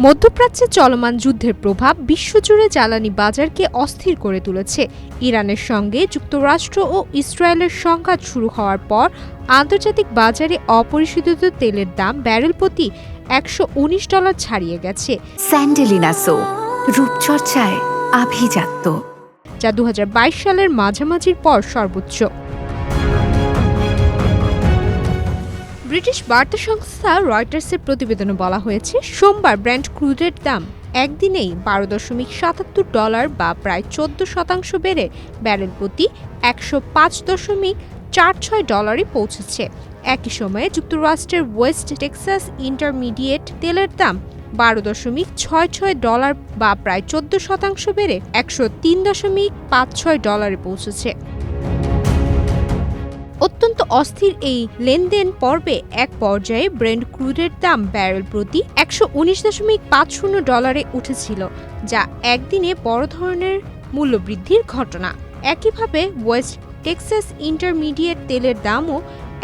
মধ্যপ্রাচ্যে চলমান যুদ্ধের প্রভাব বিশ্বজুড়ে জ্বালানি বাজারকে অস্থির করে তুলেছে। ইরানের সঙ্গে যুক্তরাষ্ট্র ও ইসরায়েলের সংঘাত শুরু হওয়ার পর আন্তর্জাতিক বাজারে অপরিশোধিত তেলের দাম ব্যারেল প্রতি $119 ছাড়িয়ে গেছে। স্যান্ডেলিনা সো, রূপচর্চায় আভিজাত্য, যা 2022 সালের মাঝামাঝির পর সর্বোচ্চ। ব্রিটিশ বার্তা সংস্থা রয়টার্সের প্রতিবেদনে বলা হয়েছে, সোমবার ব্রেন্ট ক্রুডের দাম একদিনেই $12.77 বা প্রায় 14% বেড়ে ব্যারেল প্রতি $105.46 পৌঁছেছে। একই সময়ে যুক্তরাষ্ট্রের ওয়েস্ট টেক্সাস ইন্টারমিডিয়েট তেলের দাম $12.66 বা প্রায় 14% বেড়ে $103.56 পৌঁছেছে। অত্যন্ত অস্থির এই লেনদেন পর্বে এক পর্যায়ে ব্রেন্ট ক্রুডের দাম ব্যারেল প্রতি $119.50 উঠেছিল, যা একদিনে বড় ধরনের মূল্যবৃদ্ধির ঘটনা। একইভাবে ওয়েস্ট টেক্সাস ইন্টারমিডিয়েট তেলের দামও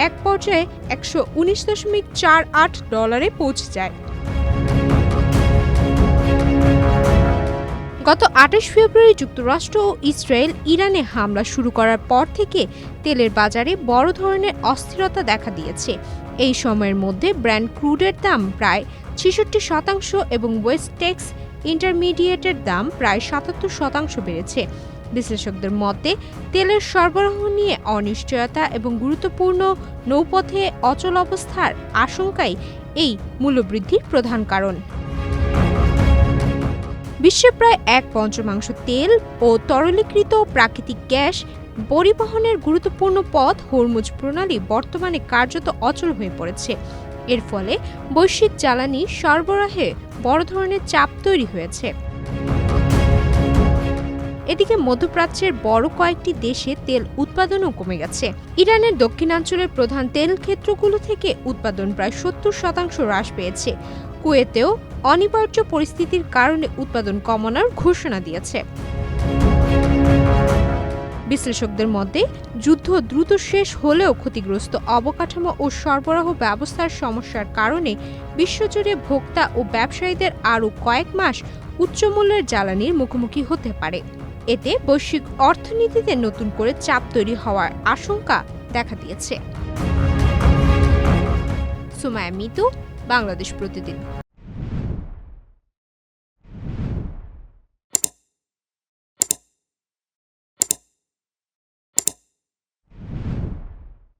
এক পর্যায়ে $119.48 পৌঁছে যায়। গত 28 ফেব্রুয়ারি যুক্তরাষ্ট্র ও ইসরায়েল ইরানে হামলা শুরু করার পর থেকে তেলের বাজারে বড় ধরনের অস্থিরতা দেখা দিয়েছে। এই সময়ের মধ্যে ব্রেন্ট ক্রুডের দাম প্রায় 66% এবং ওয়েস্ট টেক্সাস ইন্টারমিডিয়েটের দাম প্রায় 77% বেড়েছে। বিশ্লেষকদের মতে, তেলের সরবরাহ নিয়ে অনিশ্চয়তা এবং গুরুত্বপূর্ণ নৌপথে অচল অবস্থার আশঙ্কাই এই মূল্যবৃদ্ধির প্রধান কারণ। বিশ্বে প্রায় 1/5 তেল ও তরলীকৃত প্রাকৃতিক গ্যাস পরিবহনের গুরুত্বপূর্ণ পথ হরমুজ প্রণালী বর্তমানে কার্যত অচল হয়ে পড়েছে। এর ফলে বৈশ্বিক জ্বালানি সরবরাহে বড় ধরনের চাপ তৈরি হয়েছে। এদিকে মধ্যপ্রাচ্যের বড় কয়েকটি দেশে তেল উৎপাদনও কমে গেছে। ইরানের দক্ষিণাঞ্চলের প্রধান তেল ক্ষেত্রগুলো থেকে উৎপাদন প্রায় 70% হ্রাস পেয়েছে। কুয়েতেও অনিবার্য পরিস্থিতির কারণে উৎপাদন কমানোর ঘোষণা দিয়েছে। বিশ্লেষকদের মতে, যুদ্ধ দ্রুত শেষ হলেও ক্ষতিগ্রস্ত অবকাঠামো ও সরবরাহ ব্যবস্থার সমস্যার কারণে বিশ্বজুড়ে ভোক্তা ও ব্যবসায়ীদের আরও কয়েক মাস উচ্চমূল্যের জ্বালানির মুখোমুখি হতে পারে। এতে বৈশ্বিক অর্থনীতিতে নতুন করে চাপ তৈরি হওয়ার আশঙ্কা দেখা দিয়েছে। সুমাইয়া মিতু, বাংলাদেশ প্রতিদিন।